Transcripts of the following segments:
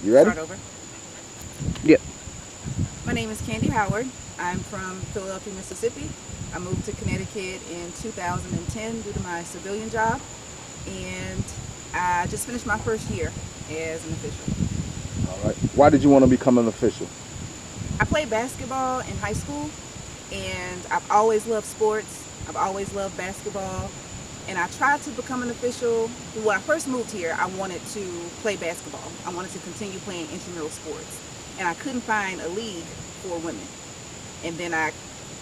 You ready? Start over. Yep. My name is Cani Howard. I'm from Philadelphia, Mississippi. I moved to Connecticut in 2010 due to my civilian job, and I just finished my first year as an official. All right. Why did you want to become an official? I played basketball in high school, and I've always loved sports. I've always loved basketball, and I tried to become an official. When I first moved here, I wanted to play basketball. I wanted to continue playing intramural sports, and I couldn't find a league for women. And then I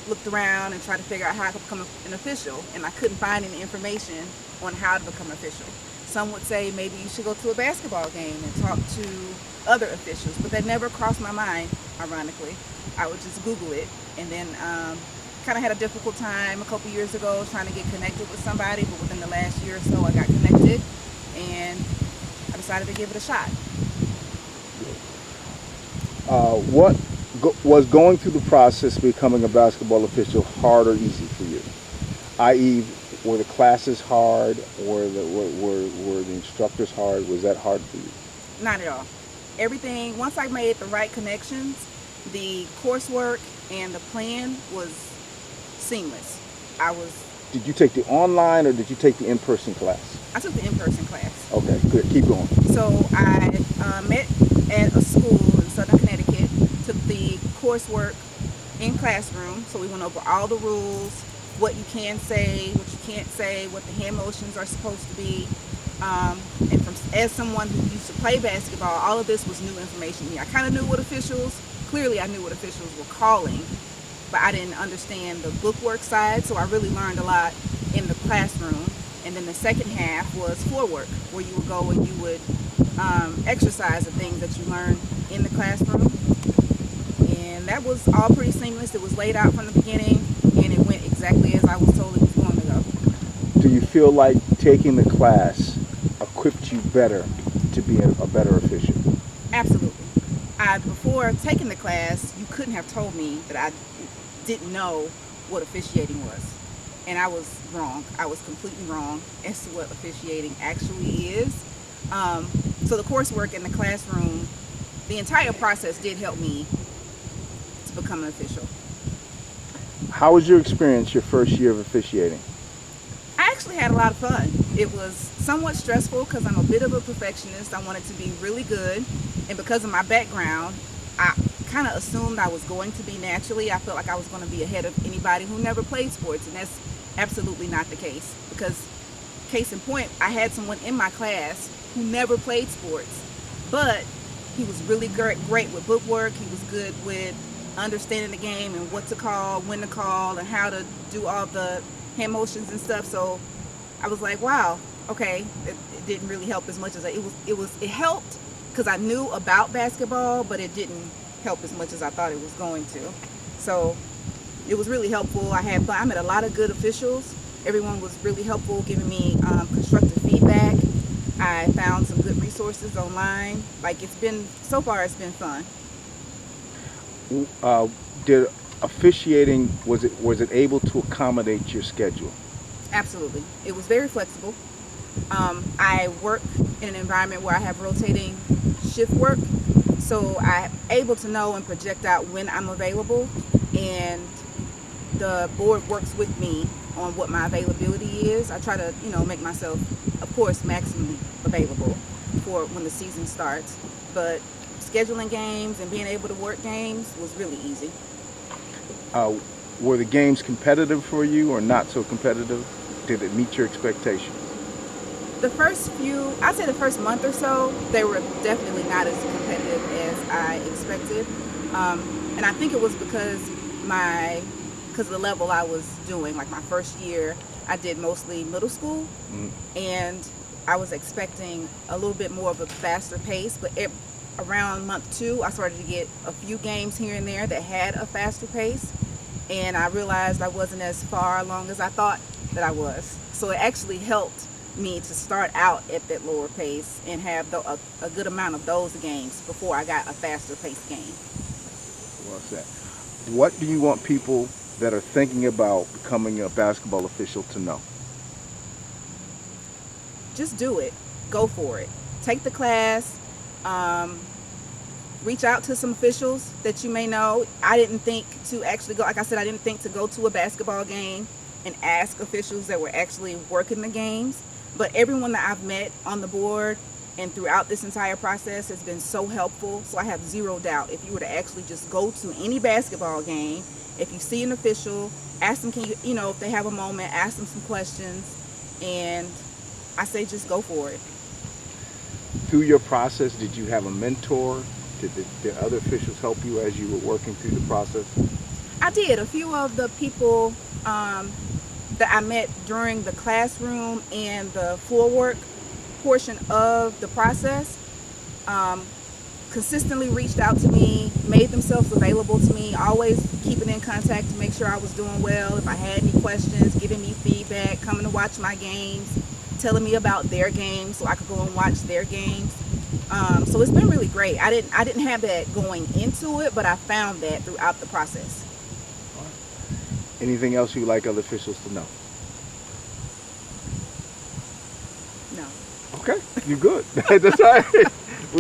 looked around and tried to figure out how I could become an official, and I couldn't find any information on how to become an official. Some would say maybe you should go to a basketball game and talk to other officials, but that never crossed my mind, ironically. I would just Google it, and then kind of had a difficult time a couple years ago trying to get connected with somebody, but within the last year or so I got connected, and I decided to give it a shot. What was going through the process of becoming a basketball official hard or easy for you? I.e., were the classes hard, or were the instructors hard? Was that hard for you? Not at all. Everything, once I made the right connections, the coursework and the plan was seamless. Did you take the online or did you take the in-person class? I took the in-person class. Okay, good. Keep going. So I met at a school in Southern Connecticut, took the coursework in classroom. So we went over all the rules, what you can say, what you can't say, what the hand motions are supposed to be. And as someone who used to play basketball, all of this was new information to me. I kind of knew what clearly I knew what officials were calling, but I didn't understand the bookwork side, so I really learned a lot in the classroom. And then the second half was floor work, where you would go and you would exercise the things that you learned in the classroom. And that was all pretty seamless. It was laid out from the beginning, and it went exactly as I was told it was going to go. Do you feel like taking the class equipped you better to be a better official? Absolutely. Before taking the class, you couldn't have told me that I didn't know what officiating was. And I was wrong. I was completely wrong as to what officiating actually is. So the coursework in the classroom, the entire process did help me to become an official. How was your experience your first year of officiating? I actually had a lot of fun. It was somewhat stressful because I'm a bit of a perfectionist. I wanted to be really good, and because of my background, I kind of assumed I was going to be naturally. I felt like I was going to be ahead of anybody who never played sports, and that's absolutely not the case. Because, case in point, I had someone in my class who never played sports, but he was really great with bookwork. He was good with understanding the game and what to call, when to call, and how to do all the hand motions and stuff. So I was like, wow, okay, it didn't really help as much as it helped because I knew about basketball, but it didn't help as much as I thought it was going to. So it was really helpful. I met a lot of good officials. Everyone was really helpful, giving me constructive feedback. I found some good resources online. So far it's been fun. Did officiating, was it able to accommodate your schedule? Absolutely. It was very flexible. I work in an environment where I have rotating shift work, so I'm able to know and project out when I'm available, and the board works with me on what my availability is. I try to, make myself, of course, maximally available for when the season starts, but scheduling games and being able to work games was really easy. Were the games competitive for you or not so competitive? Did it meet your expectations? I'd say the first month or so, they were definitely not as competitive as I expected. And I think it was because of the level I was doing. Like my first year, I did mostly middle school, and I was expecting a little bit more of a faster pace, but around month 2, I started to get a few games here and there that had a faster pace, and I realized I wasn't as far along as I thought that I was. So it actually helped me to start out at that lower pace and have a good amount of those games before I got a faster paced game. Well said. What do you want people that are thinking about becoming a basketball official to know? Just do it. Go for it. Take the class. reach out to some officials that you may know. I didn't think to actually go, like I said, I didn't think to go to a basketball game and ask officials that were actually working the games. But everyone that I've met on the board and throughout this entire process has been so helpful. So I have zero doubt if you were to actually just go to any basketball game, if you see an official, ask them, can you, you know, if they have a moment, ask them some questions, and I say just go for it. Through your process, did you have a mentor? Did other officials help you as you were working through the process? I did. A few of the people that I met during the classroom and the floor work portion of the process consistently reached out to me, made themselves available to me, always keeping in contact to make sure I was doing well. If I had any questions, giving me feedback, coming to watch my games, telling me about their games so I could go and watch their games. So it's been really great. I didn't have that going into it, but I found that throughout the process. Anything else you'd like other officials to know? No. Okay, you're good. That's all right.